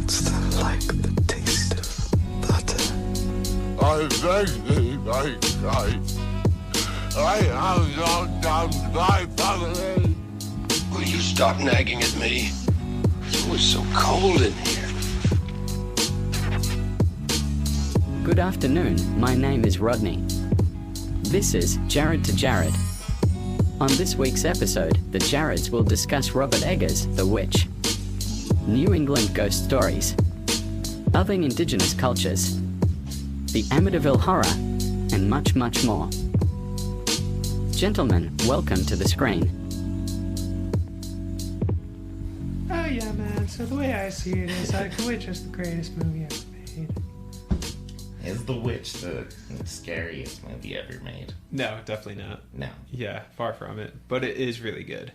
It's like the taste of butter. I beg thee, my Christ, I have not done my family. Will you stop nagging at me? It's always so cold in here. Good afternoon, my name is Rodney. This is Jared to Jared. On this week's episode, the Jareds will discuss Robert Eggers' The Witch, New England ghost stories, other indigenous cultures, the Amityville Horror, and much, much more. Gentlemen, welcome to the screen. Oh yeah, man. So the way I see it is like The Witch is the greatest movie ever made. Is The Witch the scariest movie ever made? No, definitely not. No. Yeah, far from it. But it is really good.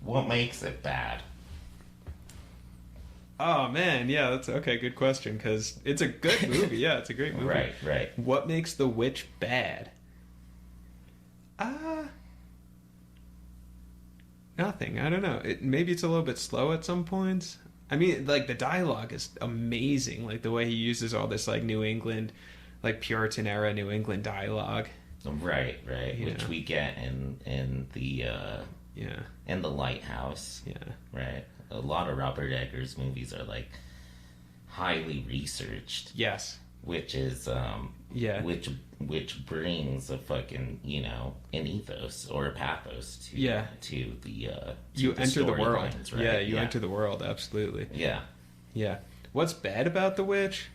What makes it bad? Oh man, yeah, that's okay. Good question, because it's a good movie. Yeah, it's a great movie. Right. What makes The Witch bad? Nothing. I don't know. Maybe it's a little bit slow at some points. I mean, like, the dialogue is amazing. Like, the way he uses all this, like, New England, like, Puritan era New England dialogue. Right. Which we get in the in the Lighthouse. Yeah. Right. A lot of Robert Eggers movies are like highly researched. Yes. Which is which brings a fucking, an ethos or a pathos to the you enter the world. Lines, right? Yeah, you enter the world, absolutely. Yeah. What's bad about The Witch?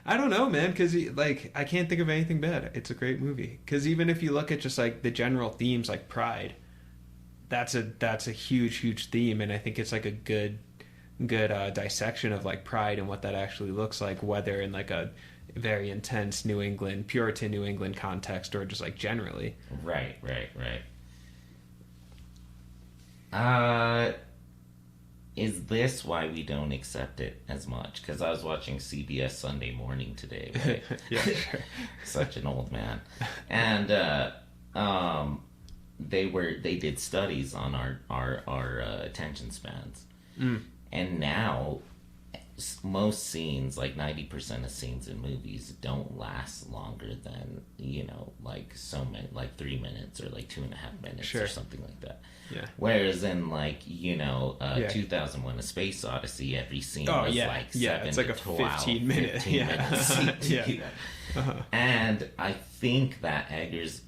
I don't know, man, because I can't think of anything bad. It's a great movie. Because even if you look at just like the general themes, like pride, that's a huge theme, and I think it's like a good dissection of like pride and what that actually looks like, whether in like a very intense New England, Puritan New England context, or just like generally. Right. Is this why we don't accept it as much? Because I was watching CBS Sunday Morning today, right? Yeah, sure. Such an old man. And they did studies on our attention spans. And now most scenes, like 90% of scenes in movies, don't last longer than, like so many, like 3 minutes or like 2.5 minutes or something like that. Yeah. Whereas in like, 2001: A Space Odyssey, every scene was like 7 it's like to a 12, 15 minute minutes. Yeah. And I think that Eggers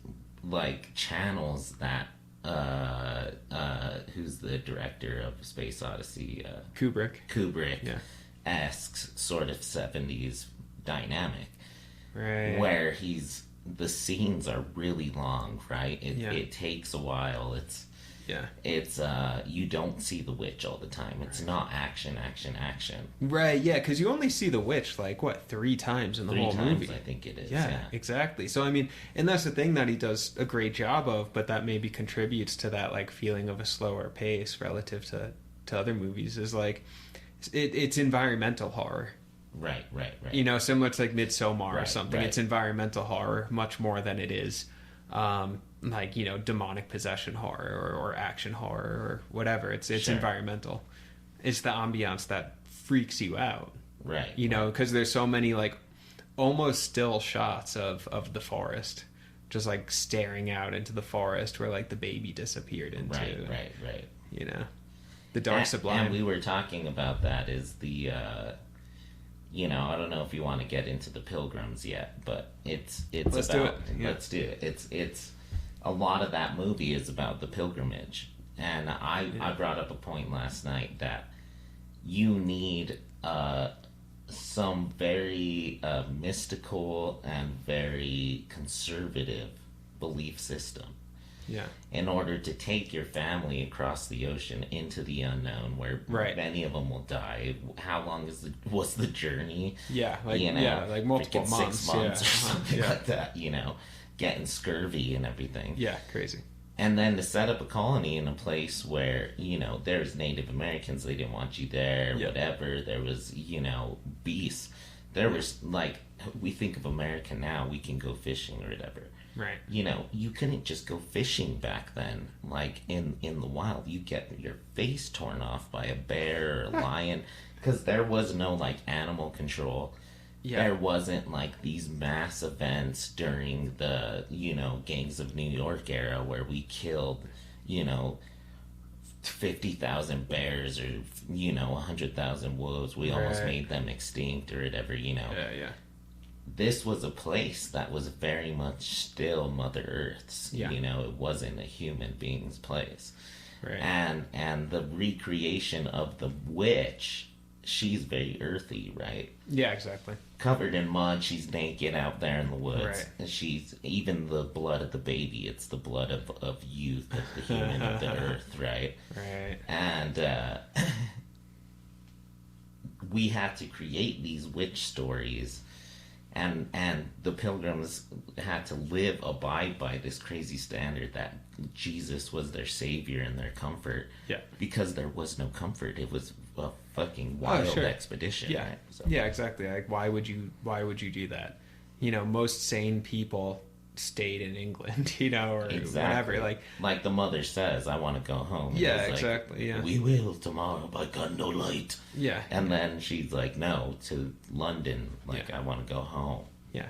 like channels that who's the director of Space Odyssey? Kubrick. Esque sort of 70s dynamic, right? Where the scenes are really long, right? It takes a while. It's you don't see the witch all the time. It's not action. Right, yeah, because you only see the witch like 3 times in the whole movie. I think it is. Yeah, exactly. So I mean, and that's the thing that he does a great job of, but that maybe contributes to that like feeling of a slower pace relative to other movies. Is like it's environmental horror. Right. Similar to like Midsommar or something. Right. It's environmental horror much more than it is demonic possession horror or action horror or whatever. It's environmental. It's the ambiance that freaks you out. Right. Because there's so many like almost still shots of the forest, just like staring out into the forest where like the baby disappeared into. Right. The dark sublime. And we were talking about that is the I don't know if you want to get into the Pilgrims yet, but it's Let's about do it. Yeah. Let's do it. It's a lot of that movie is about the pilgrimage. And I brought up a point last night that you need some very mystical and very conservative belief system. Yeah. In order to take your family across the ocean into the unknown, where many of them will die. How long was the journey? Yeah, like multiple months. 6 months or something like that. Getting scurvy and everything. Yeah, crazy. And then to set up a colony in a place where there's Native Americans, they didn't want you there. Whatever. There was beasts. There was like we think of America now, we can go fishing or whatever. Right. You couldn't just go fishing back then. Like in the wild, you get your face torn off by a bear or a lion. Because there was no, like, animal control. Yeah. There wasn't, like, these mass events during the, you know, Gangs of New York era where we killed, you know, 50,000 bears or, you know, 100,000 wolves. We almost made them extinct or whatever, you know. Yeah. This was a place that was very much still Mother Earth's. Yeah. You know, it wasn't a human being's place. Right. And the recreation of the witch, she's very earthy, right? Yeah, exactly. Covered in mud, she's naked out there in the woods. Right. And she's, even the blood of the baby, it's the blood of youth, of the human of the earth, right? Right. And we had to create these witch stories, and the pilgrims had to abide by this crazy standard that Jesus was their savior and their comfort. Yeah. Because there was no comfort. It was a fucking wild expedition. Yeah. Right? So. Yeah, exactly. Like, why would you do that? You know, most sane people stayed in England, you know, or whatever. Like the mother says, I want to go home. Yeah, exactly. Yeah. We will tomorrow by candlelight. Yeah. And then she's like, no, to London. Like, I want to go home. Yeah.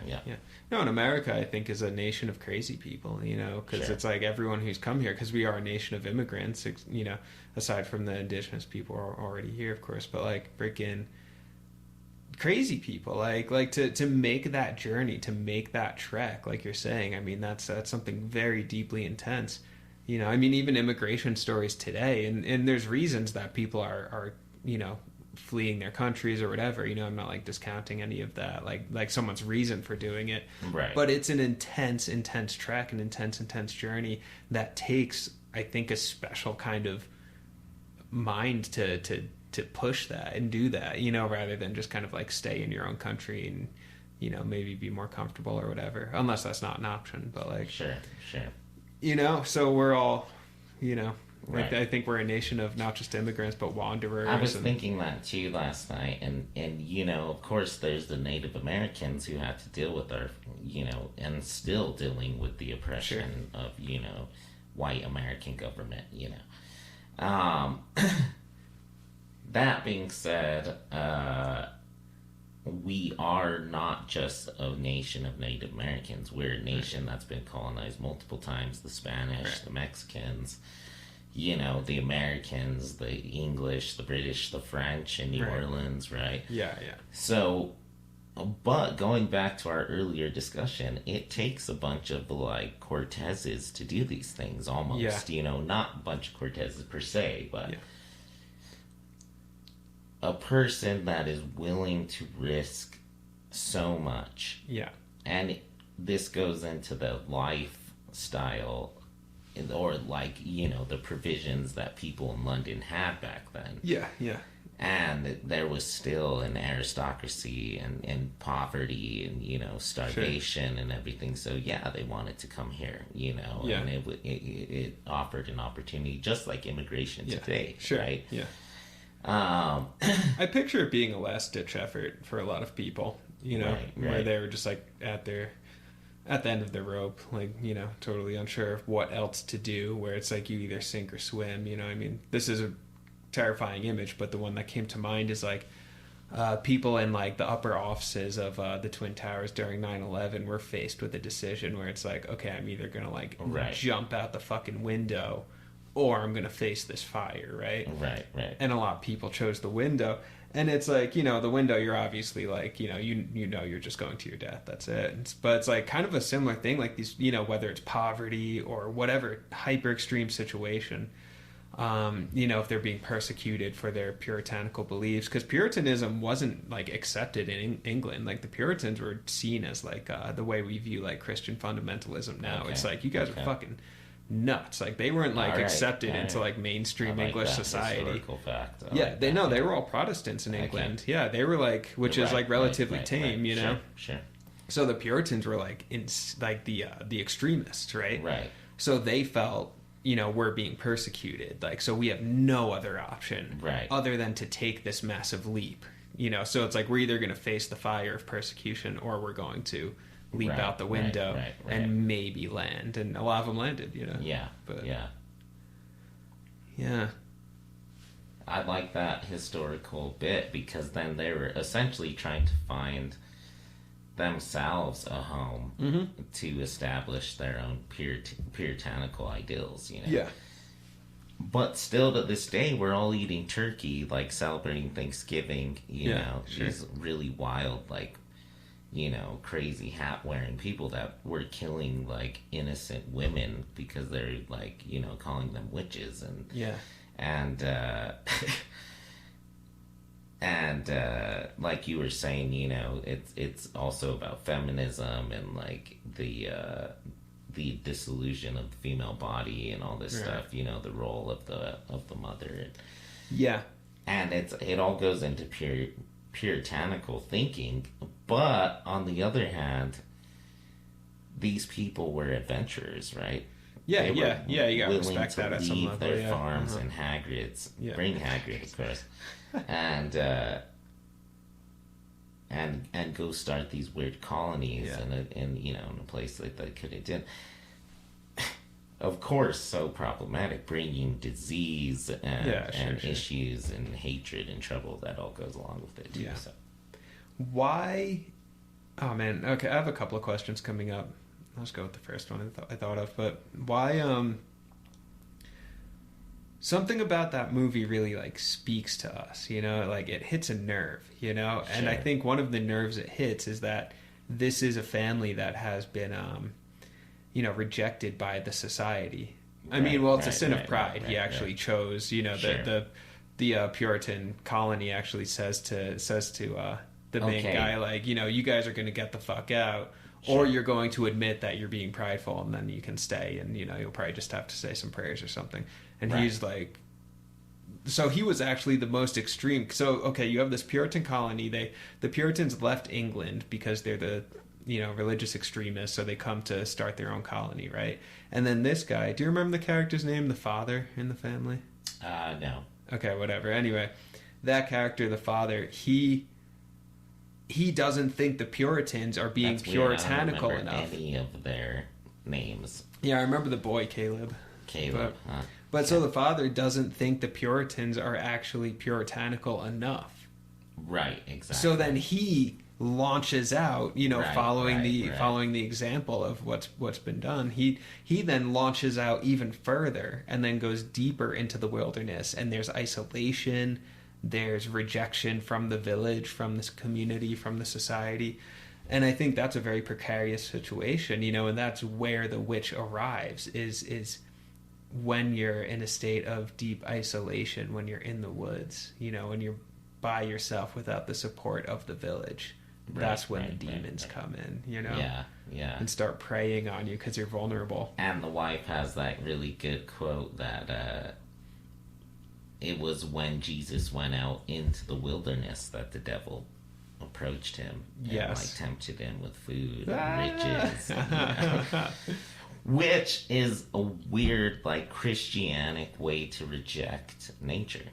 No, in America, I think, is a nation of crazy people, you know, because it's like everyone who's come here, because we are a nation of immigrants, you know, aside from the indigenous people are already here, of course, but like freaking crazy people, like to make that journey, to make that trek, like you're saying. I mean, that's something very deeply intense, you know. I mean, even immigration stories today, and there's reasons that people are you know, fleeing their countries or whatever, you know. I'm not like discounting any of that, like someone's reason for doing it, right? But it's an intense trek, an intense journey that takes, I think, a special kind of mind to push that and do that, you know, rather than just kind of like stay in your own country and, you know, maybe be more comfortable or whatever, unless that's not an option. But like, sure, you know, so we're all, you know, like, I think we're a nation of not just immigrants but wanderers. I was thinking that too last night, and you know, of course, there's the Native Americans who had to deal with our, you know, and still dealing with the oppression of, you know, white American government, you know. That being said, we are not just a nation of Native Americans. We're a nation that's been colonized multiple times. The Spanish, the Mexicans, you know, the Americans, the English, the British, the French in New Orleans, right? Yeah. So, but going back to our earlier discussion, it takes a bunch of, like, Cortezes to do these things, almost. You know, not a bunch of Cortezes per se, but a person that is willing to risk so much. Yeah. And this goes into the lifestyle, or, like, you know, the provisions that people in London had back then. Yeah. And there was still an aristocracy and poverty and, you know, starvation and everything. So, yeah, they wanted to come here, you know. Yeah. And it offered an opportunity, just like immigration today, right? Yeah. I picture it being a last-ditch effort for a lot of people, you know, where they were just, like, at the end of the rope, like, you know, totally unsure of what else to do, where it's like you either sink or swim, you know. I mean, this is a terrifying image, but the one that came to mind is like people in like the upper offices of the Twin Towers during 9/11 were faced with a decision where it's like, okay, I'm either gonna like jump out the fucking window or I'm gonna face this fire, right? And a lot of people chose the window. And it's like, you know, the window, you're obviously like, you know you're just going to your death. That's it. But it's like kind of a similar thing, like these, you know, whether it's poverty or whatever hyper extreme situation, you know, if they're being persecuted for their puritanical beliefs, because Puritanism wasn't like accepted in England. Like the Puritans were seen as like the way we view like Christian fundamentalism now. It's like, you guys are fucking nuts. Like they weren't like accepted into like mainstream English society. Fact. They were all Protestants in England. Yeah, they were like, which is like relatively tame, you know. Sure. So the Puritans were like in like the extremists, right? So they felt, you know, we're being persecuted, like, so we have no other option other than to take this massive leap, you know. So it's like we're either going to face the fire of persecution or we're going to leap out the window and maybe land. And a lot of them landed, you know. I like that historical bit because then they were essentially trying to find themselves a home to establish their own puritanical ideals, you know. Yeah. But still, to this day, we're all eating turkey, like celebrating Thanksgiving. You know, sure. these really wild, like, you know, crazy hat wearing people that were killing like innocent women because they're like, you know, calling them witches and and like you were saying, you know, it's also about feminism and like the disillusion of the female body and all this stuff, you know, the role of the mother. And it all goes into puritanical thinking, but on the other hand, these people were adventurers, right? You gotta respect that at some level. Their farms and Hagrid's, bring Hagrid, of course, and go start these weird colonies in you know, in a place that they could have done. Of course, so problematic, bringing disease and issues and hatred and trouble that all goes along with it too. So. Why? Oh man, okay. I have a couple of questions coming up. Let's go with the first one I thought of. But why? Something about that movie really like speaks to us. You know, like it hits a nerve. You know, and I think one of the nerves it hits is that this is a family that has been you know, rejected by the society. I mean, well, it's a sin of pride. He actually chose, you know, the Puritan colony actually says to the main guy, like, you know, you guys are going to get the fuck out, or you're going to admit that you're being prideful, and then you can stay, and, you know, you'll probably just have to say some prayers or something. And he's like, so he was actually the most extreme. So, okay, you have this Puritan colony. The Puritans left England because they're the, you know, religious extremists, so they come to start their own colony, right? And then this guy, do you remember the character's name, the father in the family? No. Okay, whatever. Anyway, that character, the father, he doesn't think the Puritans are being puritanical enough. Any of their names? Yeah, I remember the boy Caleb. But so the father doesn't think the Puritans are actually puritanical enough. Right, exactly. So then he launches out, you know, following the example of what's been done. He then launches out even further and then goes deeper into the wilderness, and there's isolation, there's rejection from the village, from this community, from the society. And I think that's a very precarious situation, you know, and that's where the witch arrives, is when you're in a state of deep isolation, when you're in the woods, you know, when you're by yourself without the support of the village. That's when the demons come in, you know? And start preying on you because you're vulnerable. And the wife has that really good quote that it was when Jesus went out into the wilderness that the devil approached him and like tempted him with food and riches. You know? Which is a weird, like, Christianic way to reject nature.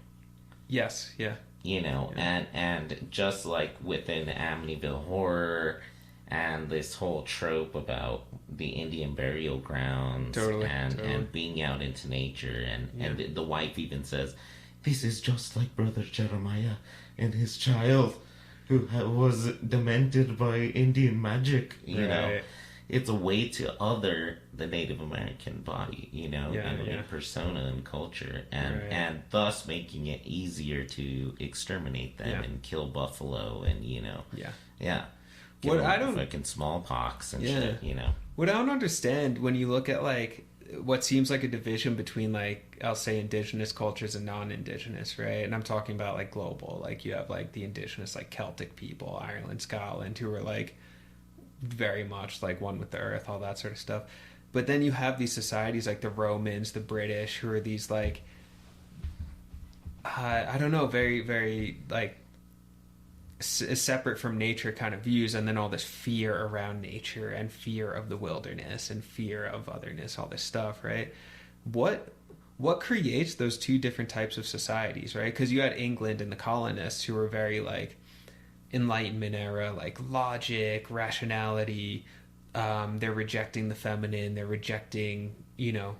Yes, yeah. You know, and just like within Amityville Horror and this whole trope about the Indian burial grounds and being out into nature, and the wife even says, this is just like Brother Jeremiah and his child who was demented by Indian magic, you know. It's a way to other the Native American body, you know, in persona and culture, and thus making it easier to exterminate them and kill buffalo and, you know, what I don't fucking smallpox and shit, you know. What I don't understand when you look at like what seems like a division between, like, I'll say indigenous cultures and non-indigenous, right? And I'm talking about like global, like you have like the indigenous, like Celtic people, Ireland, Scotland, who are like very much like one with the earth, all that sort of stuff. But then you have these societies like the Romans, the British, who are these like I don't know, very, very like separate from nature kind of views, and then all this fear around nature and fear of the wilderness and fear of otherness, all this stuff, right? What creates those two different types of societies, right? Because you had England and the colonists who were very like Enlightenment era, like logic, rationality. They're rejecting the feminine. They're rejecting, you know,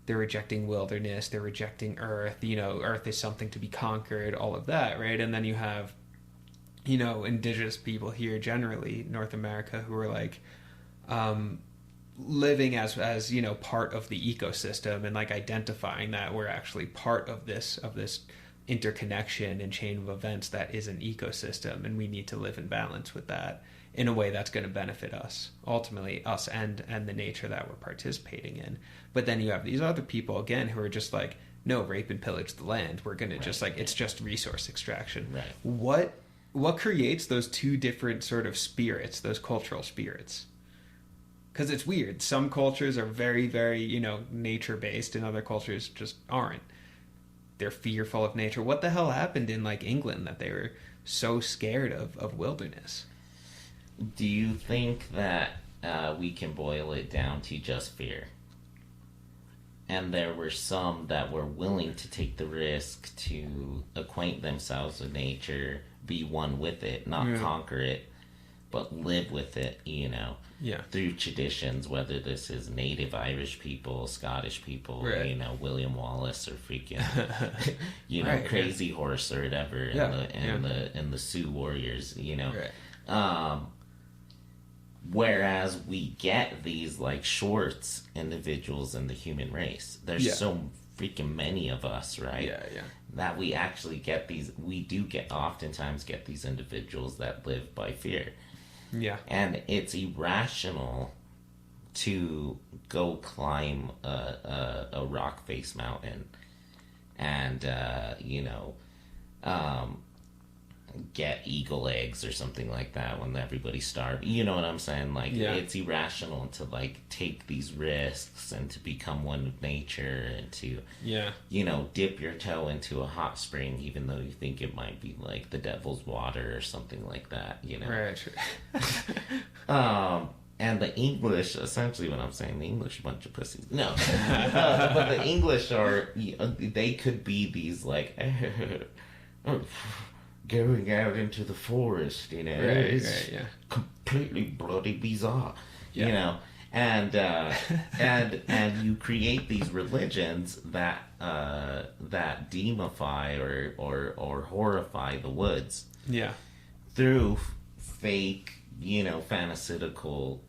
they're rejecting wilderness, they're rejecting earth, earth is something to be conquered, all of that, right? And then you have, indigenous people here, generally North America, who are like living as part of the ecosystem, and like identifying that we're actually part of this interconnection and chain of events that is an ecosystem, and we need to live in balance with that in a way that's going to benefit us, ultimately us and the nature that we're participating in. But then you have these other people again who are just like, no, rape and pillage the land, we're going to just like, it's just resource extraction. Right. What creates those two different sort of spirits, those cultural spirits? Because it's weird, some cultures are very, very nature based, and other cultures just aren't. They're fearful of nature. What the hell happened in like England that they were so scared of wilderness? Do you think that we can boil it down to just fear? And there were some that were willing to take the risk to acquaint themselves with nature, be one with it, not conquer it, but live with it, through traditions, whether this is native Irish people, Scottish people, William Wallace, or freaking, Crazy Horse or whatever, and the Sioux Warriors, whereas we get these like Schwartz individuals in the human race. There's so freaking many of us, right? That we actually oftentimes get these individuals that live by fear. And it's irrational to go climb a rock face mountain and get eagle eggs or something like that when everybody's starved. You know what I'm saying? Like, it's irrational to like take these risks and to become one with nature and to dip your toe into a hot spring even though you think it might be like the devil's water or something like that, and the English, essentially what I'm saying, the English bunch of pussies. No. But the English they could be these like going out into the forest, it's completely bloody bizarre, and you create these religions that demify or horrify the woods, through fake, fantastical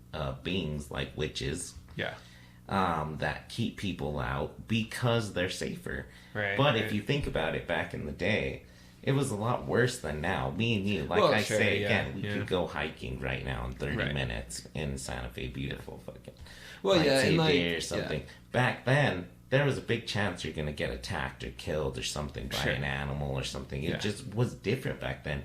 beings like witches, that keep people out because they're safer. But if you think about it, back in the day, it was a lot worse than now. Me and you, like we could go hiking right now in 30 minutes in Santa Fe, beautiful fucking. Deer or something. Back then, there was a big chance you're gonna get attacked or killed or something by an animal or something. It just was different back then.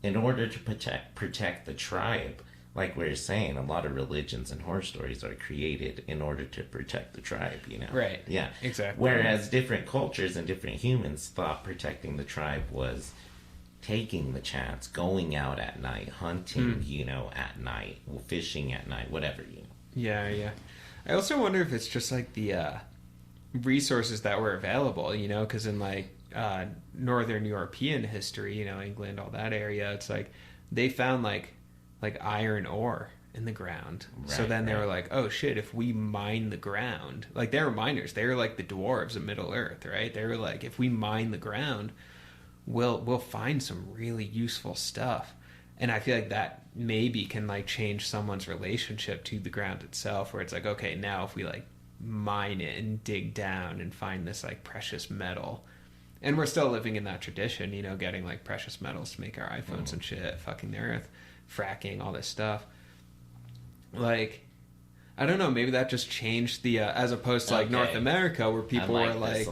In order to protect the tribe, like we were saying, a lot of religions and horror stories are created in order to protect the tribe, Right. Yeah. Exactly. Whereas different cultures and different humans thought protecting the tribe was taking the chance, going out at night, hunting, at night, fishing at night, whatever, Yeah. I also wonder if it's just like the resources that were available, because in like Northern European history, England, all that area, it's like they found like iron ore in the ground. So then they were like, oh shit, if we mine the ground, like they were miners, they were like the dwarves of Middle Earth, right? They were like, if we mine the ground, we'll find some really useful stuff. And I feel like that maybe can like change someone's relationship to the ground itself, where it's like, okay, now if we like mine it and dig down and find this like precious metal, and we're still living in that tradition, getting like precious metals to make our iPhones and shit, fucking the earth, fracking, all this stuff. Like, I don't know, maybe that just changed the as opposed to like North America, where people were like,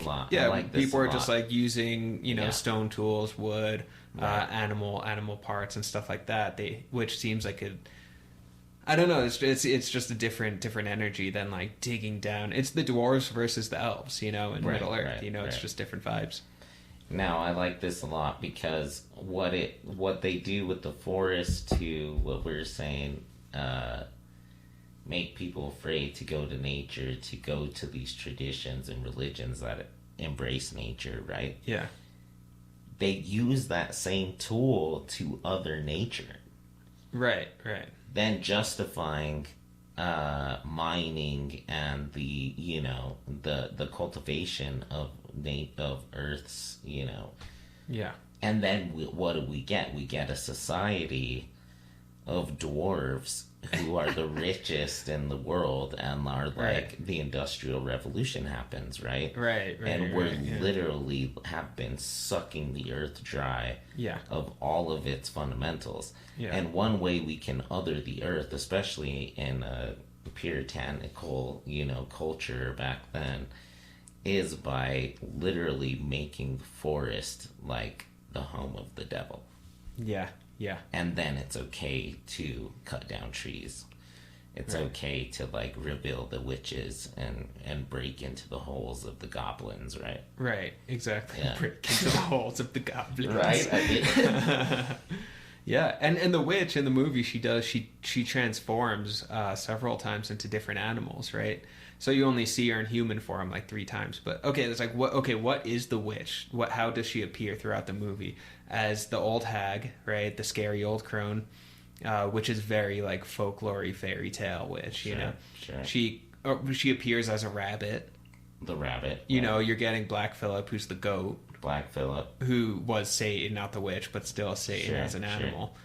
people were just like using stone tools, wood, animal parts and stuff like that. Which seems like I don't know, it's just a different energy than like digging down. It's the dwarves versus the elves, in Middle Earth. It's just different vibes. Now, I like this a lot because what they do with the forest to what we're saying, make people afraid to go to nature, to go to these traditions and religions that embrace nature, right? Yeah. They use that same tool to other nature. Right. Then justifying mining and the, you know, the cultivation of Earth's, you know. Yeah. And then what do we get? We get a society of dwarves who are the richest in the world, and are like, Right. the Industrial Revolution happens, right? Right. And we're yeah. literally have been sucking the earth dry Yeah. of all of its fundamentals. Yeah. And one way we can other the earth, especially in a puritanical, you know, culture back then, is by literally making the forest like the home of the devil. Yeah. Yeah. And then it's okay to cut down trees. It's Right. okay to like reveal the witches and break into the holes of the goblins, right? Right. Exactly. Yeah. Break into the holes of the goblins. Right? I mean, Yeah, and the witch in the movie, she transforms several times into different animals, right? So you only see her in human form like 3 times. But okay, it's like what is the witch? How does she appear throughout the movie? As the old hag, right? The scary old crone, which is very like folklore-y fairy tale witch, you know. Sure. She appears as a rabbit. The rabbit. You know, you're getting Black Phillip, who's the goat, Black Phillip. who was Satan, not the witch, but still Satan Sure, as an sure. animal.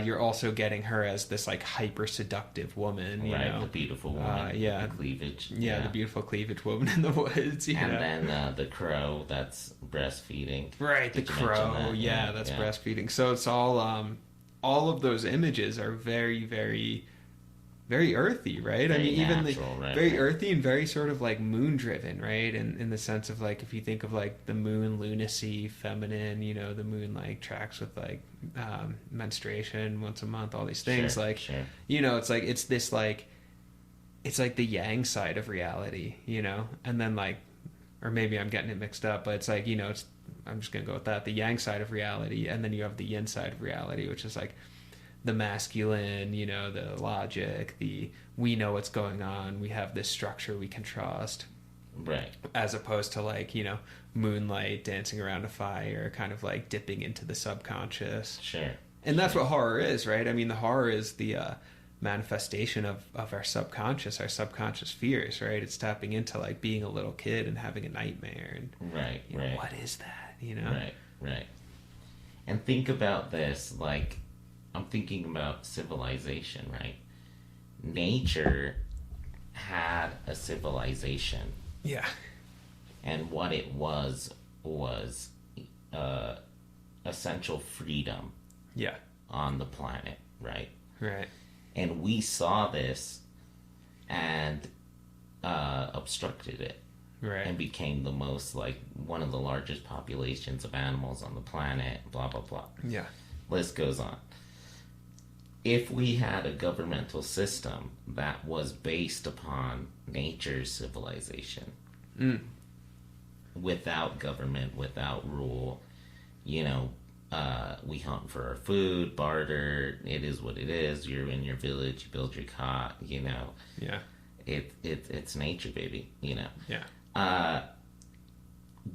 You're also getting her as this like hyper seductive woman, you Right, know, the beautiful woman. yeah. The cleavage. yeah, the beautiful cleavage woman in the woods, you And know. then the crow that's breastfeeding. Right, the Did you mention crow, that? yeah, that's breastfeeding. So it's all of those images are very, very, very earthy, right? I Very mean, even natural, right, very right. earthy and very sort of like moon driven, right? In the sense of like, if you think of like the moon lunacy, feminine, you know, the moon like tracks with like menstruation once a month, all these things, Sure, like, sure. you know, it's like it's this like, it's like the yang side of reality, you know, and then like, or maybe I'm getting it mixed up, but it's like, you know, it's, I'm just gonna go with that, the yang side of reality, and then you have the yin side of reality, which is like the masculine, you know, the logic, we know what's going on, we have this structure we can trust, Right. as opposed to like, you know, moonlight, dancing around a fire, kind of like dipping into the subconscious. Sure. And that's what horror is, right? I mean, the horror is the manifestation of our subconscious fears, right? It's tapping into like being a little kid and having a nightmare, and Right, you know, right. what is that, you know? Right, right. And think about this, like, I'm thinking about civilization, right? Nature had a civilization, Yeah. and what it was essential freedom Yeah. on the planet, right? Right. And we saw this and obstructed it. Right. And became the most, like, one of the largest populations of animals on the planet, blah, blah, blah. Yeah. List goes on. If we had a governmental system that was based upon nature's civilization, without government, without rule, you know, we hunt for our food, barter, it is what it is, you're in your village, you build your cot, you know, Yeah. it's nature, baby, you know. Yeah.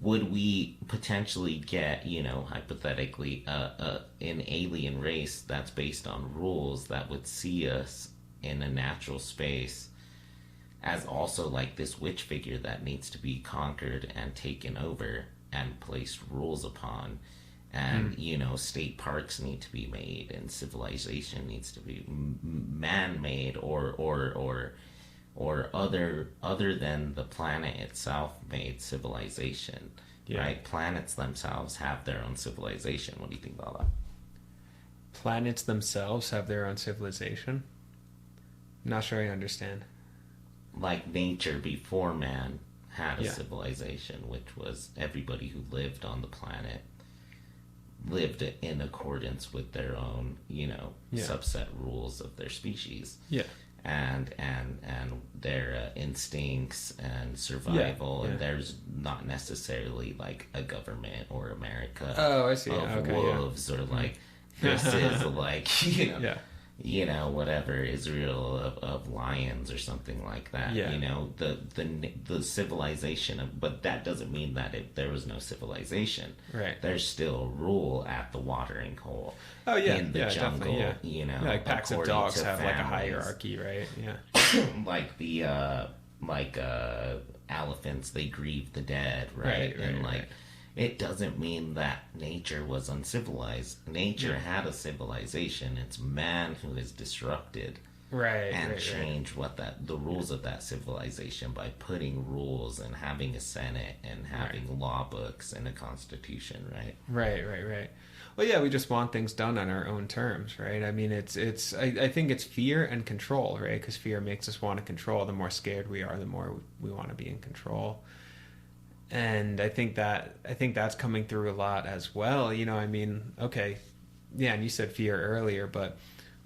Would we potentially get, you know, hypothetically, an alien race that's based on rules that would see us in a natural space as also like this witch figure that needs to be conquered and taken over and placed rules upon? And, you know, state parks need to be made, and civilization needs to be man-made or other than the planet itself made civilization. Yeah. Right? Planets themselves have their own civilization. What do you think about that? Planets themselves have their own civilization. Not sure I understand. Like nature before man had a Yeah. civilization, which was everybody who lived on the planet lived in accordance with their own, you know, Yeah. subset rules of their species. Yeah. And their instincts and survival, Yeah, yeah. and there's not necessarily like a government or America Oh, I see. of Okay, yeah. wolves or like this is like, you know, Yeah. you know, whatever, Israel of lions or something like that. Yeah. You know, the civilization of, but that doesn't mean that there was no civilization. Right. There's still rule at the watering hole. Oh yeah, in the jungle. definitely, yeah. You know, Yeah, like packs of according dogs to have like a families. hierarchy, right? Yeah. Like the elephants, they grieve the dead, right? And like, it doesn't mean that nature was uncivilized. Nature had a civilization. It's man who has disrupted and changed what the rules of that civilization by putting rules and having a senate and having law books and a constitution, right? Right. Well, yeah, we just want things done on our own terms, right? I mean, I think it's fear and control, right? Because fear makes us want to control. The more scared we are, the more we want to be in control. And I think that's coming through a lot as well. You know, I mean, okay, yeah, and you said fear earlier, but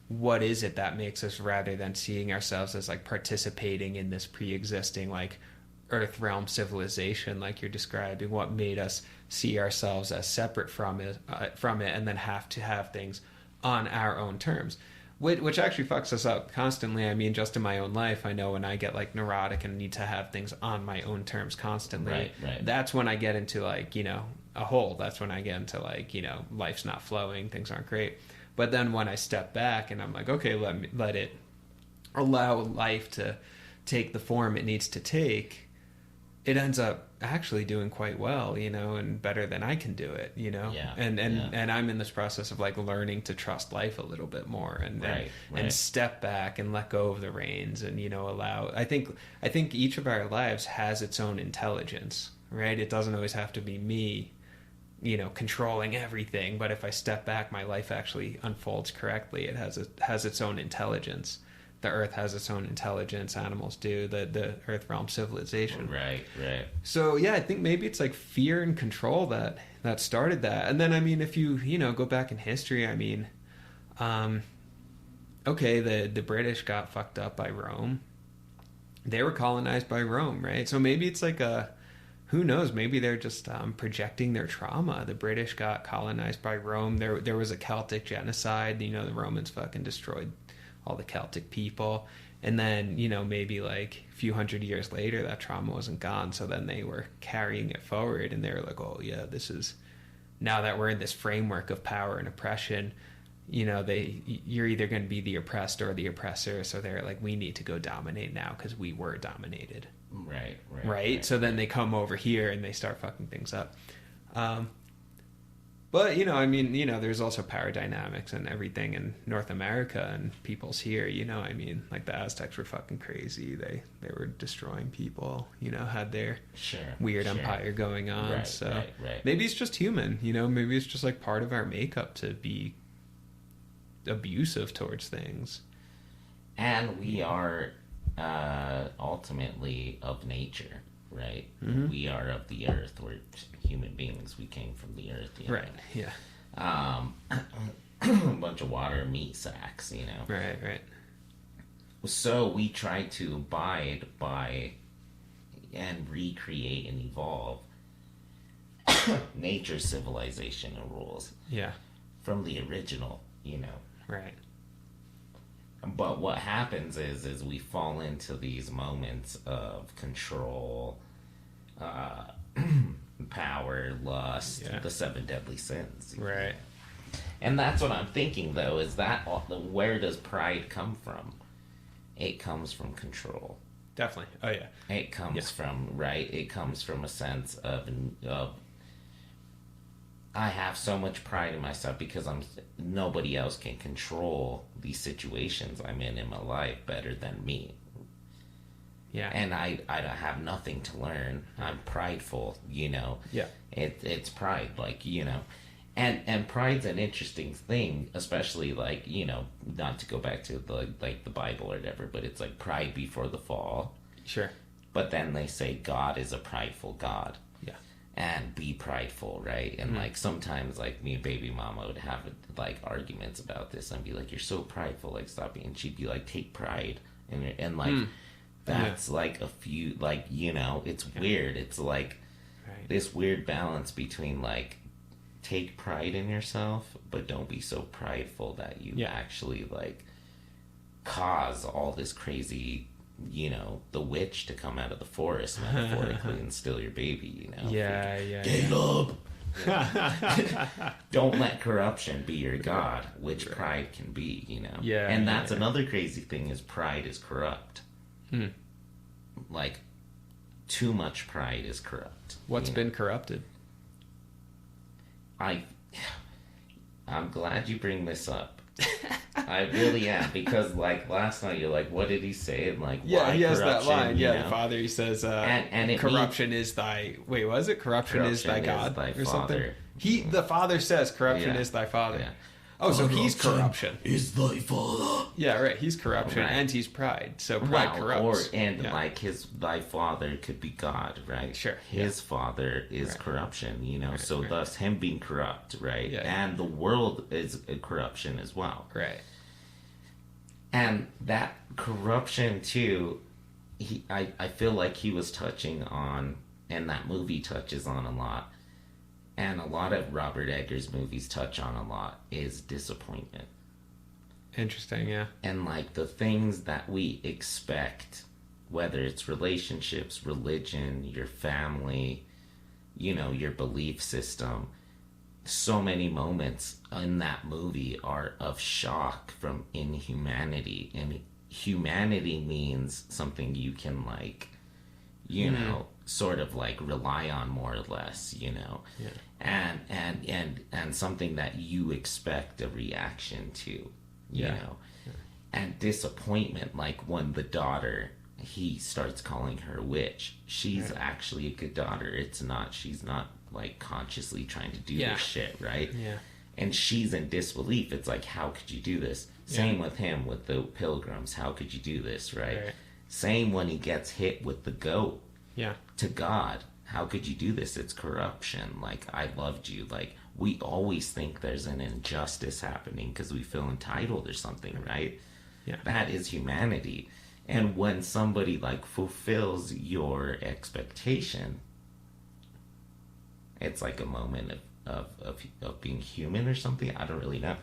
what is it that makes us, rather than seeing ourselves as like participating in this pre-existing like earth realm civilization like you're describing, what made us see ourselves as separate from it and then have to have things on our own terms, which actually fucks us up constantly. I mean, just in my own life, I know when I get like neurotic and need to have things on my own terms constantly, right. That's when I get into like, you know, a hole. That's when I get into like, you know, life's not flowing, things aren't great. But then when I step back and I'm like, okay, let it allow life to take the form it needs to take, it ends up actually doing quite well, you know, and better than I can do it, you know. Yeah. And I'm in this process of like learning to trust life a little bit more and step back and let go of the reins and, you know, allow. I think each of our lives has its own intelligence, right? It doesn't always have to be me, you know, controlling everything, but if I step back, my life actually unfolds correctly. It has its own intelligence. The earth has its own intelligence, animals do, the earth realm civilization. Right. So yeah, I think maybe it's like fear and control that started that. And then, I mean, if you know, go back in history, I mean, okay, the British got fucked up by Rome. They were colonized by Rome, right? So maybe it's like who knows, maybe they're just projecting their trauma. The British got colonized by Rome. There was a Celtic genocide, you know, the Romans fucking destroyed all the Celtic people, and then, you know, maybe like a few hundred years later that trauma wasn't gone, so then they were carrying it forward and they were like, oh yeah, this is, now that we're in this framework of power and oppression, you know, you're either going to be the oppressed or the oppressor, so they're like, we need to go dominate now because we were dominated. Right. So then they come over here and they start fucking things up. But, you know, I mean, you know, there's also power dynamics and everything in North America and people's here, you know, I mean, like the Aztecs were fucking crazy. They were destroying people, you know, had their weird empire going on. Right. Maybe it's just human, you know, maybe it's just like part of our makeup to be abusive towards things. And we are ultimately of nature, right? Mm-hmm. We are of the earth. We're human beings. We came from the earth, you know? Right. Yeah. A bunch of water meat sacks, you know. Right. So we try to abide by and recreate and evolve nature's civilization and rules. Yeah. From the original, you know. Right. But what happens is we fall into these moments of control, power, lust, the 7 deadly sins. Right. And that's what I'm thinking, though, is that where does pride come from? It comes from control. Definitely. Oh, yeah. It comes from, right? It comes from a sense of I have so much pride in myself because nobody else can control these situations I'm in my life better than me. Yeah. And I have nothing to learn. I'm prideful, you know. Yeah. It's pride, like, you know. And pride's an interesting thing, especially, like, you know, not to go back to the Bible or whatever, but it's like pride before the fall. Sure. But then they say God is a prideful God. Yeah. And be prideful, right? And like sometimes, like, me and baby mama would have like arguments about this and be like, you're so prideful, like, stop being. And she'd be like, take pride. And like that's like a few, like, you know, it's weird. It's like this weird balance between like take pride in yourself, but don't be so prideful that you actually like cause all this crazy, the witch to come out of the forest metaphorically and steal your baby, Caleb! Don't let corruption be your god, which pride can be, Yeah. And that's another crazy thing is pride is corrupt. Like, too much pride is corrupt. What's been corrupted? I'm glad you bring this up. I really am, because like last night you're like, what did he say? And like, yeah, why he has corruption, that line. Yeah, the father, he says, and it corruption is thy. Wait, was it corruption is thy God thy or father. something? The father says corruption is thy father. Yeah. Oh, so he's corruption. Is thy father. Yeah, right. He's corruption Right. and he's pride. So pride corrupts. Like thy father could be God, right? Sure. His father is corruption, so thus him being corrupt, right? Yeah. And the world is a corruption as well. Right. And that corruption too, I feel like he was touching on, and that movie touches on a lot, and a lot of Robert Eggers movies touch on a lot, is disappointment. Interesting, yeah. And like the things that we expect, whether it's relationships, religion, your family, your belief system, so many moments in that movie are of shock from inhumanity. And humanity means something you can like, sort of like rely on more or less, Yeah. and something that you expect a reaction to, you know. And disappointment, like when the daughter, he starts calling her a witch. She's actually a good daughter. She's not like consciously trying to do this shit, right? Yeah. And she's in disbelief. It's like, how could you do this? Same with him, with the pilgrims. How could you do this, right? Same when he gets hit with the goat. Yeah. To God, how could you do this? It's corruption. Like, I loved you. Like, we always think there's an injustice happening because we feel entitled or something, right? Yeah. That is humanity. And when somebody like fulfills your expectation, it's like a moment of being human or something. I don't really know.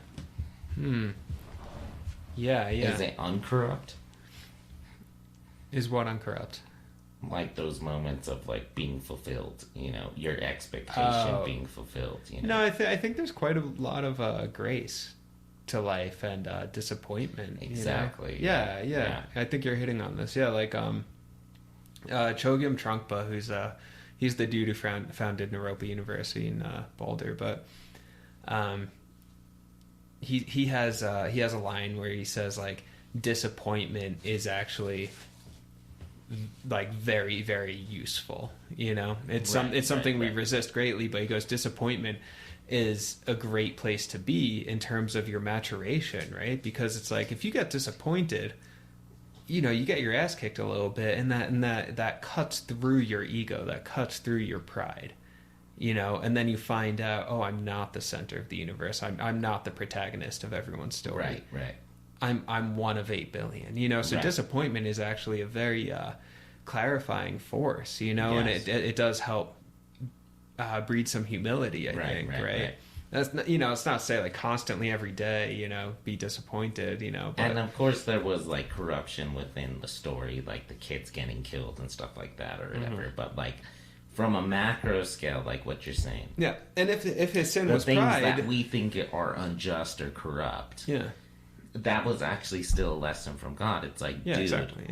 Yeah. Is it uncorrupt? Is what uncorrupt? Like those moments of like being fulfilled, your expectation being fulfilled. No, I think there's quite a lot of grace to life and disappointment. Exactly. Yeah. I think you're hitting on this. Yeah, like Chogyam Trungpa, he's the dude who founded Naropa University in Boulder, but he has a line where he says like disappointment is actually like very, very useful. It's something we resist greatly, but he goes, disappointment is a great place to be in terms of your maturation, right? Because it's like if you get disappointed, you get your ass kicked a little bit, and that cuts through your ego, that cuts through your pride, and then you find out, oh, I'm not the center of the universe. I'm not the protagonist of everyone's story. Right. I'm one of 8 billion, so disappointment is actually a very clarifying force, and it does help breed some humility, I think, right? That's not, it's not to say like constantly every day, be disappointed, but... And of course there was like corruption within the story, like the kids getting killed and stuff like that or whatever, but like from a macro scale, like what you're saying. Yeah, and if his sin the was things pride... that we think are unjust or corrupt, that was actually still a lesson from God. It's like, dude, exactly,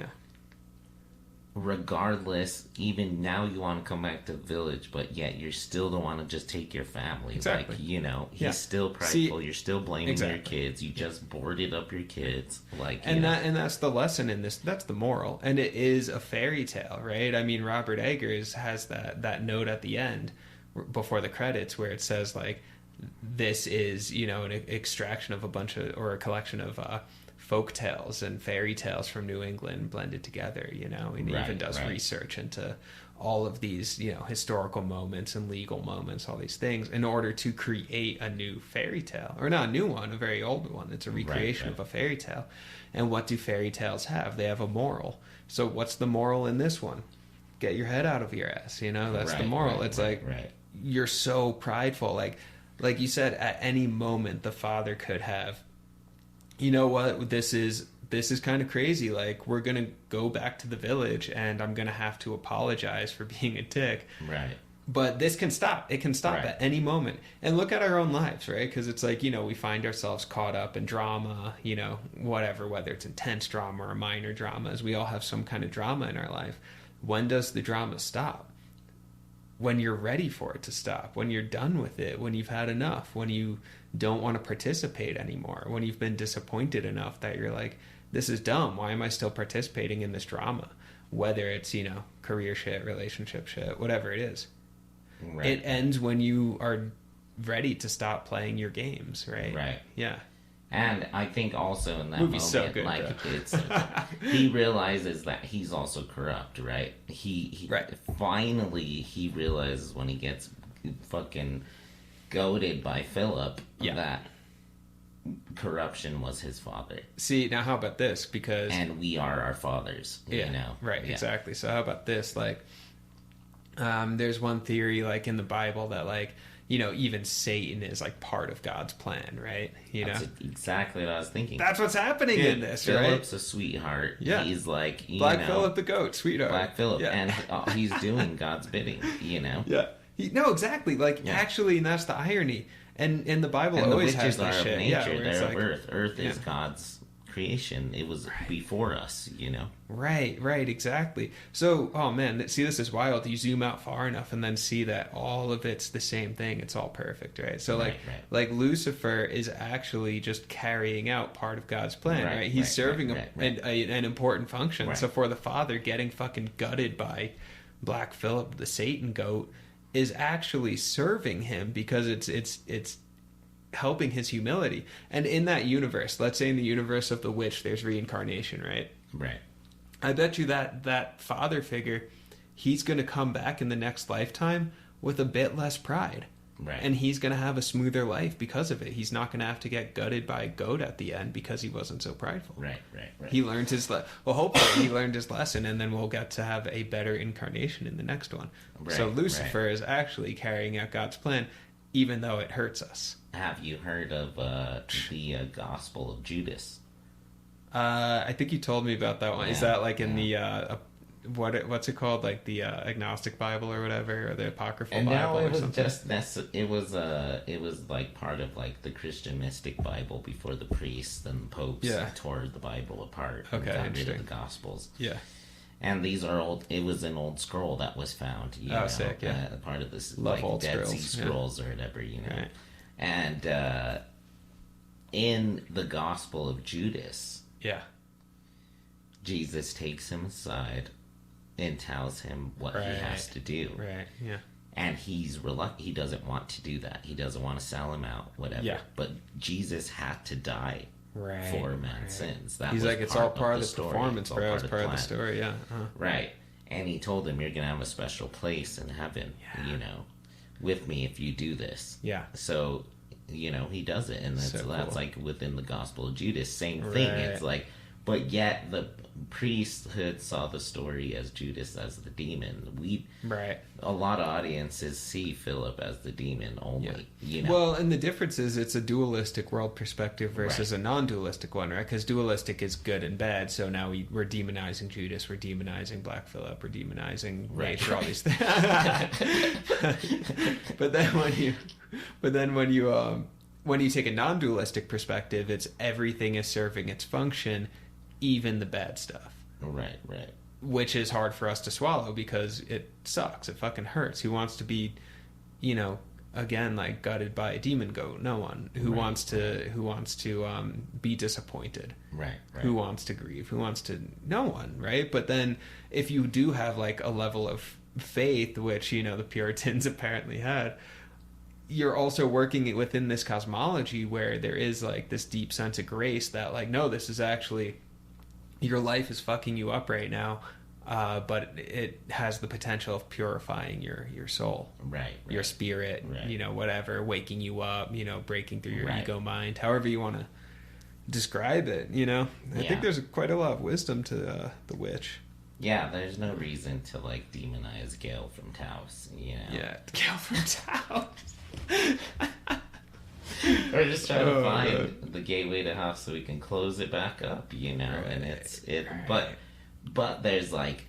regardless, even now you want to come back to the village, but yet you still don't want to just take your family. Exactly. Like, he's still prideful. You're still blaming your kids. You just boarded up your kids. Like, and that's the lesson in this. That's the moral, and it is a fairy tale, right? I mean, Robert Eggers has that note at the end before the credits where it says like, this is an extraction of a collection of folk tales and fairy tales from New England blended together, and he even does research into all of these, historical moments and legal moments, all these things, in order to create a new fairy tale. Or not a new one, a very old one. It's a recreation of a fairy tale. And what do fairy tales have? They have a moral. So what's the moral in this one? Get your head out of your ass, that's the moral. It's you're so prideful. Like you said, at any moment the father could have, you know what, this is this is kind of crazy. Like, we're going to go back to the village and I'm going to have to apologize for being a dick. Right. But this can stop. It can stop Right. at any moment. And look at our own lives, right? Because it's like, we find ourselves caught up in drama, whatever, whether it's intense drama or minor dramas. We all have some kind of drama in our life. When does the drama stop? When you're ready for it to stop, when you're done with it, when you've had enough, when you don't want to participate anymore, when you've been disappointed enough that you're like, this is dumb. Why am I still participating in this drama? Whether it's, career shit, relationship shit, whatever it is. Right. It ends when you are ready to stop playing your games, right? Right. Yeah. And I think also in that Movie's moment, so good, like bro. it's he realizes that he's also corrupt, right? He Right. Finally he realizes when he gets fucking goaded by Philip Yeah. that corruption was his father, See, now how about this? Because and we are our fathers. yeah, You know, right, Yeah. exactly. So how about this? Like, there's one theory, like in the Bible, that like even Satan is like part of God's plan, right? That's exactly what I was thinking. That's what's happening in this, right? Philip's a sweetheart. Yeah. He's like Black Phillip the goat, sweetheart. Black Phillip, Yeah. and he's doing God's bidding. Yeah. No, exactly. Like, Yeah. actually, and that's the irony. And the Bible And the always has witches this are of shit. nature. where it's They're like, of Earth. Earth is Yeah. God's creation. It was before us. Right, exactly. So, oh man, see, this is wild. You zoom out far enough and then see that all of it's the same thing. It's all perfect, right? So, Right. like Lucifer is actually just carrying out part of God's plan, right? He's serving an important function. Right. So, for the father getting fucking gutted by Black Phillip, the Satan goat, is actually serving him because it's helping his humility. And in that universe, let's say in the universe of the witch, there's reincarnation, right? Right. I bet you that father figure, he's going to come back in the next lifetime with a bit less pride. Right. And he's going to have a smoother life because of it. He's not going to have to get gutted by a goat at the end because he wasn't so prideful. Right. He learned his hopefully he learned his lesson, and then we'll get to have a better incarnation in the next one. Right, So Lucifer is actually carrying out God's plan, even though it hurts us. Have you heard of the Gospel of Judas? I think you told me about that one. Is Yeah, that like in the what's it called, like the agnostic Bible or whatever, or the apocryphal And Bible no, it or was something? it was like part of like the Christian mystic Bible before the priests and popes tore the Bible apart and Okay, got rid of interesting. the Gospels. Yeah. And these are old. It was an old scroll that was found. Sick, yeah. Part of this Love like old Dead Sea scrolls, yeah. Scrolls or whatever, Right. And in the Gospel of Judas, Yeah. Jesus takes him aside and tells him what he has to do. Right. Yeah. And he's reluctant. He doesn't want to do that. He doesn't want to sell him out, whatever. Yeah. But Jesus had to die Right. for man's sins. That He's was like, it's all part of the story. performance, All bro. It's part of the plan. story. Yeah. Uh-huh. Right. And he told him, you're going to have a special place in heaven, with me if you do this. Yeah. So, he does it. And that's So cool. like within the Gospel of Judas. Same thing. Right. It's like, but yet the priesthood saw the story as Judas as the demon. Right. A lot of audiences see Philip as the demon only. Well, and the difference is it's a dualistic world perspective versus Right. a non-dualistic one, right? Because dualistic is good and bad. So now we're demonizing Judas, we're demonizing Black Phillip, we're demonizing Right. nature, all these things. but then when you take a non-dualistic perspective, it's everything is serving its function, even the bad stuff. Right. Which is hard for us to swallow because it sucks. It fucking hurts. Who wants to be, again, like gutted by a demon goat? No one. Who wants to be disappointed? Right. Who wants to grieve? Who wants to? No one, right? But then if you do have like a level of faith, which the Puritans apparently had, you're also working within this cosmology where there is like this deep sense of grace that like, no, this is actually, your life is fucking you up right now, but it has the potential of purifying your soul, Right. your spirit, Right. Whatever, waking you up, breaking through your Right. ego mind, however you want to describe it. I Yeah. think there's quite a lot of wisdom to the witch. Yeah, there's no reason to like demonize Gale from Taos. Yeah, Gail from Taos. We're just trying to find the gateway to how so we can close it back up, you know. Right, and it's it, right. but there's like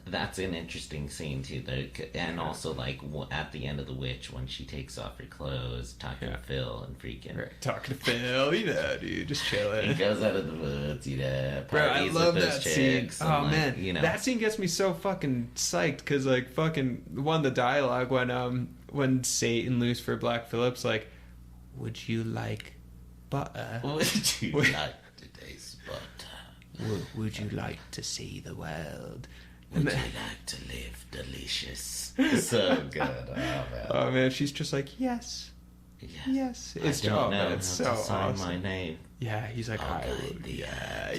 that's an interesting scene too. And also like at the end of The Witch when she takes off her clothes, talking to Phil and freaking. Right. Talking to Phil, you know, dude, just chilling. He goes out of the woods, you know. Bro, I love with that those scene. chicks and, Oh like, man, you know. that scene gets me so fucking psyched because like fucking the dialogue when Satan leaves for Black Phillip's like, would you like butter? Would you like to taste butter? Would you like to see the world? Would you like to live delicious? So good. Oh man. Oh man, she's just like yes. Yes. It's I don't know it's so how to sign awesome. my name. Yeah, he's like, I would. Yeah.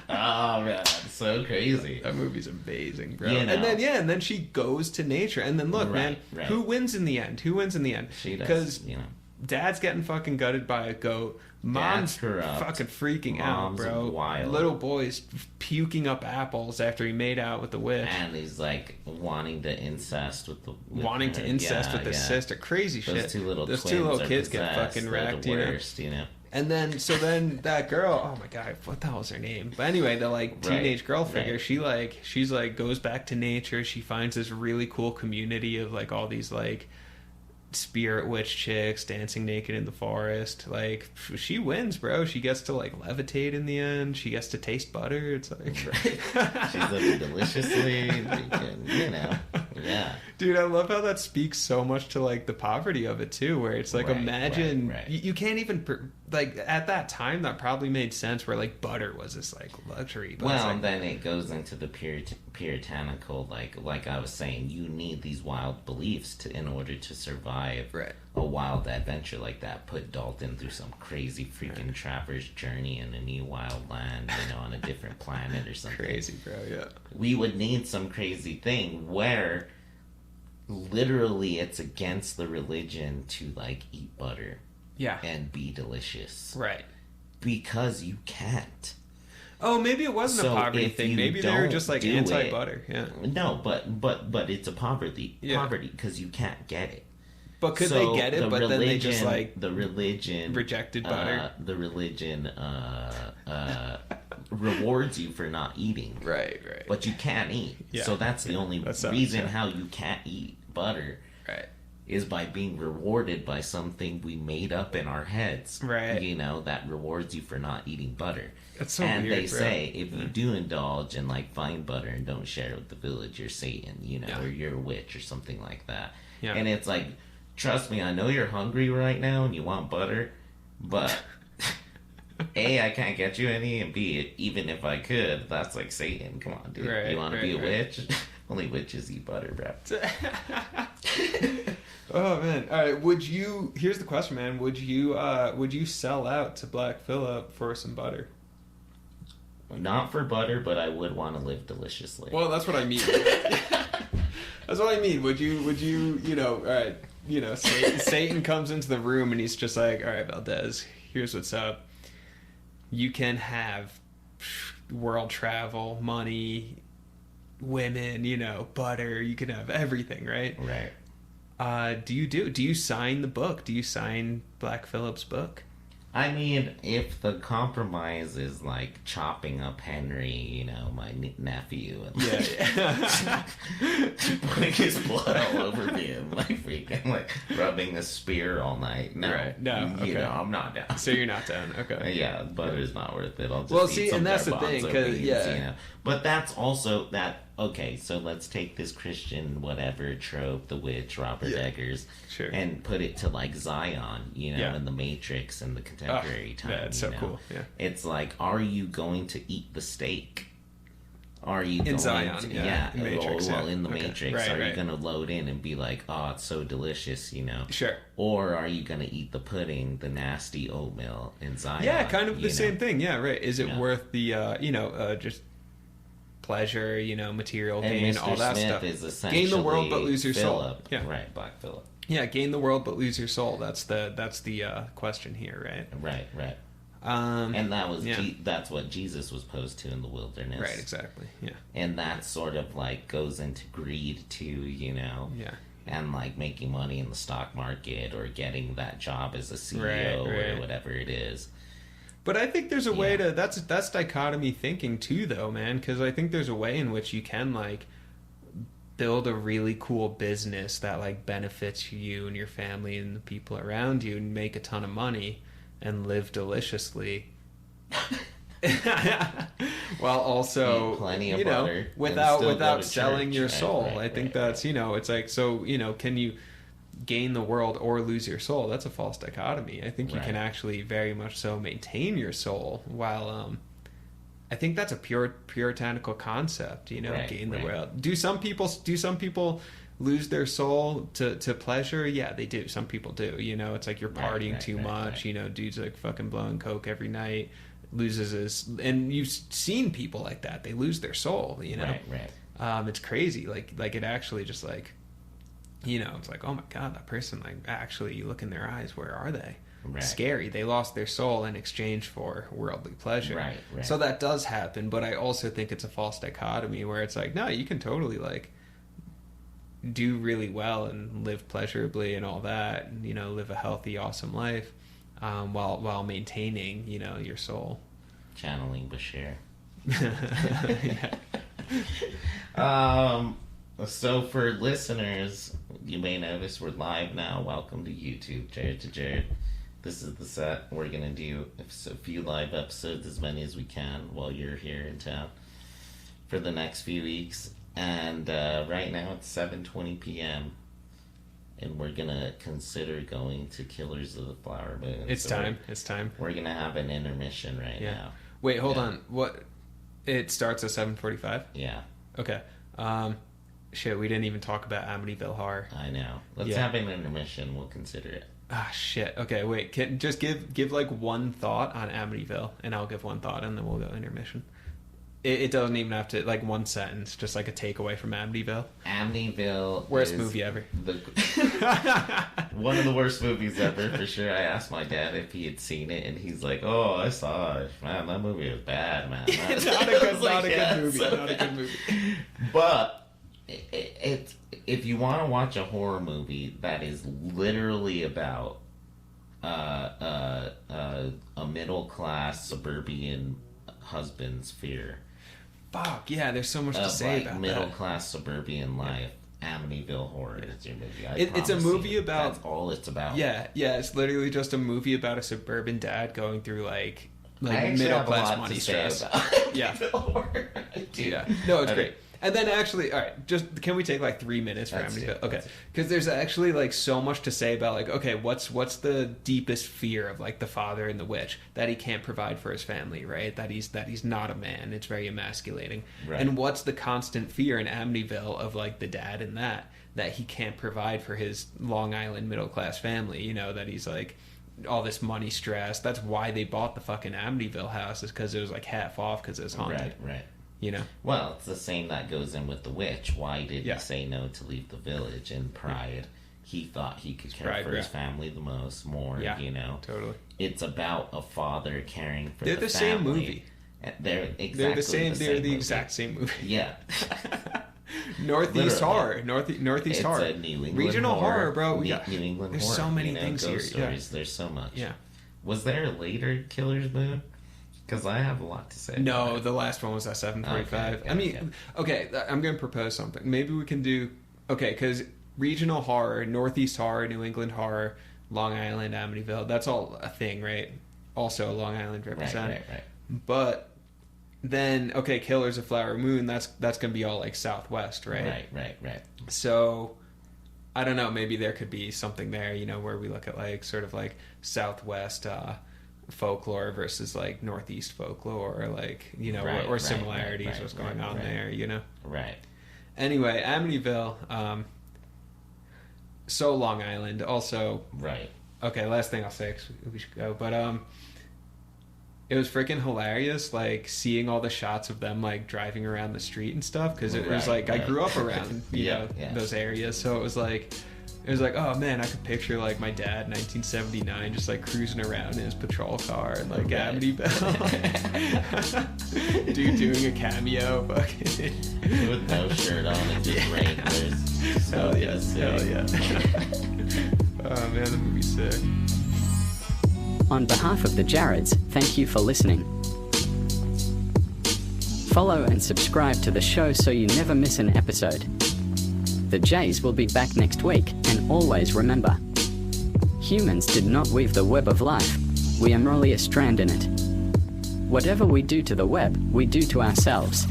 Oh man, so crazy. That movie's amazing, bro. You know. And then she goes to nature, and then look, man, right. who wins in the end? She does. Because you know, Dad's getting fucking gutted by a goat. Mom's corrupt. fucking freaking Mom's out, bro. wild. Little boy's puking up apples after he made out with the witch. and he's like wanting to incest with the sister. Crazy Those shit. two little Those twins two little are kids get possessed. fucking They're wrecked, the you know. worst, you know. And then that girl, oh my god, what the hell was her name? But anyway, the like teenage girl figure, right. she's like goes back to nature. She finds this really cool community of like all these like spirit witch chicks dancing naked in the forest. Like she wins, bro. She gets to like levitate in the end. She gets to taste butter. It's like She's living deliciously, you know. Yeah. Dude, I love how that speaks so much to like the poverty of it too, where it's like imagine right. You can't even like at that time that probably made sense where like butter was this like luxury. But Well, like, then it goes into the puritanical, like I was saying, you need these wild beliefs in order to survive a wild adventure like that. Put Dalton through some crazy freaking traverse journey in a new wild land, you know, on a different planet or something. Crazy, bro. Yeah. We would need some crazy thing where literally it's against the religion to like eat butter Yeah. and be delicious Right. because you can't. Oh, maybe it wasn't So a poverty if thing. you Maybe they were don't just like do anti-butter. Yeah. No, but it's a poverty Yeah. because you can't get it. But could So they get it? But then they just like the religion rejected butter. The religion rewards you for not eating. Right. But you can't eat. Yeah. So that's the only That sucks, reason yeah. how you can't eat butter Right. is by being rewarded by something we made up in our heads. Right. You know, that rewards you for not eating butter. That's so and weird, they bro. say if you do indulge and like find butter and don't share it with the village, you're Satan, you know, Yeah. or you're a witch or something like that. Yeah. And it's like, trust me, I know you're hungry right now and you want butter, but A, I can't get you any, and B, even if I could, that's like Satan. Come on, dude. Right, you want to be a right. witch? Only witches eat butter, bro. Oh man! All right, here's the question, man. Would you sell out to Black Phillip for some butter? Not for butter, but I would want to live deliciously. Well, that's what I mean. That's what I mean. Would you, all right, Satan comes into the room and he's just like, all right, Valdez, here's what's up. You can have world travel, money, women, butter. You can have everything, right? Right. Do you sign the book? Do you sign Black Phillip's book? I mean, if the compromise is like chopping up Henry, my nephew, and putting his blood all over me and like freaking like rubbing a spear all night, no, Right. No, okay. I'm not down. So you're not down, okay? Yeah, butter's not worth it. I'll just Well, eat see, some and that's the garbanzo thing, 'cause, beans, yeah. But that's also that. Okay, so let's take this Christian whatever trope, the witch, Robert Eggers, Sure. and put it to like Zion, Yeah. and the Matrix and the contemporary time. That's so cool. Yeah. It's like, are you going to eat the steak? Are you In going Zion, to, yeah, in Matrix, well, yeah. in the Okay. Matrix, Right, are right. you going to load in and be like, oh, it's so delicious, Sure. Or are you going to eat the pudding, the nasty oatmeal in Zion? Yeah, kind of the you same know? thing. Yeah, right. Is it Yeah. worth the just pleasure, material And gain, Mr. all that Smith stuff? is essentially Gain the world but lose your soul. Philip. Yeah. Right, Black Phillip. Yeah, gain the world but lose your soul. That's the question here, right? Right. And that was yeah. that's what Jesus was posed to in the wilderness. Right, exactly. Yeah. And that sort of like goes into greed too, Yeah. and like making money in the stock market or getting that job as a CEO or whatever it is. But I think there's a way to that's dichotomy thinking too, though, man. Because I think there's a way in which you can like build a really cool business that like benefits you and your family and the people around you, and make a ton of money and live deliciously. While also, eat plenty of you know, butter without selling your soul. Right, I think that's, you know, it's like, so, you know, can you gain the world or lose your soul? That's a false dichotomy. I think you can actually very much so maintain your soul while I think that's a puritanical concept, you know, gain the world. Do some people lose their soul to pleasure? Yeah, they do. Some people do. You know, it's like you're partying too much. You know, dude's like fucking blowing coke every night, loses his, and you've seen people like that. They lose their soul. You know, it's crazy. Like it actually just like, you know, it's like, oh my god, that person, like, actually, you look in their eyes, where are they? Scary. They lost their soul in exchange for worldly pleasure. So that does happen, but I also think it's a false dichotomy where it's like, no, you can totally like do really well and live pleasurably and all that, and, you know, live a healthy, awesome life, while maintaining, you know, your soul. Channeling Bashir. So for listeners, you may notice we're live now. Welcome to YouTube, Jared to Jared. This is the set. We're gonna do a few live episodes, as many as we can, while you're here in town for the next few weeks. And right now it's 7:20 p.m. and we're gonna consider going to Killers of the Flower Moon. It's time. We're gonna have an intermission now. Wait, hold on. What? It starts at 7:45? Yeah. Okay. Shit, we didn't even talk about Amityville Horror. I know. Let's have an intermission. We'll consider it. Ah, shit. Okay, wait. Just give like one thought on Amityville, and I'll give one thought, and then we'll go intermission. It doesn't even have to, like, one sentence, just like a takeaway from Amityville. Amityville, worst movie ever. One of the worst movies ever, for sure. I asked my dad if he had seen it, and he's like, "Oh, I saw it. Man, that movie was bad, man." Not a good movie. But it's if you want to watch a horror movie that is literally about a middle class suburban husband's fear. Fuck yeah, there's so much to say about middle class suburban life. Amityville Horror is your movie. It's a movie about. That's all it's about. Yeah. It's literally just a movie about a suburban dad going through like middle class money stress. Yeah. Yeah. No, it's great. And then actually, all right, just can we take like 3 minutes for Amityville? Okay, because there's actually like so much to say about like, okay, what's the deepest fear of like the father and the witch? That he can't provide for his family, right? That he's not a man. It's very emasculating. Right. And what's the constant fear in Amityville of like the dad and that he can't provide for his Long Island middle class family? You know, that he's like all this money stress. That's why they bought the fucking Amityville house, is because it was like half off because it was haunted. Right. You know? Well, it's the same that goes in with the witch. Why did he say no to leave the village? In pride, he thought he could care for his family the more, you know? Totally. It's about a father caring for the family. Same movie. They're the same movie. They're the exact same movie. Yeah. Northeast Horror. Northeast Horror. It's a New England Regional horror, bro. New England There's horror. So many things ghost here. Stories. There's so much. Yeah. Was there a later Killer's Moon? Because I have a lot to say. No, the last one was at 7:45. Okay, I'm going to propose something. Maybe we can do... Okay, because regional horror, Northeast Horror, New England Horror, Long Island, Amityville, that's all a thing, right? Also Long Island represent. Right. But then, okay, Killers of Flower Moon, that's going to be all like Southwest, right? Right. So... I don't know, maybe there could be something there, you know, where we look at like sort of like Southwest folklore versus like Northeast folklore, or like, you know, or similarities, what's going on there, you know? Right. Anyway, Amityville, so Long Island, also... Right. Okay, last thing I'll say, 'cause we should go, but it was freaking hilarious, like, seeing all the shots of them, like, driving around the street and stuff, because it was like, I grew up around, you know, those areas, so it was like, It was like, oh man, I could picture like my dad in 1979 just like cruising around in his patrol car and like Amityville. Dude doing a cameo, fucking with no shirt on and just Wranglers. Hell yeah, hell yeah. Oh man, the movie's sick. On behalf of the Jareds, thank you for listening. Follow and subscribe to the show so you never miss an episode. The Jays will be back next week, and always remember, humans did not weave the web of life, we are merely a strand in it. Whatever we do to the web, we do to ourselves.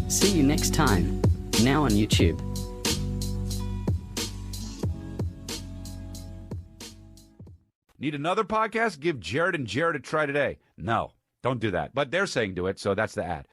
See you next time, now on YouTube. Need another podcast? Give Jared and Jared a try today. No, don't do that. But they're saying do it, so that's the ad.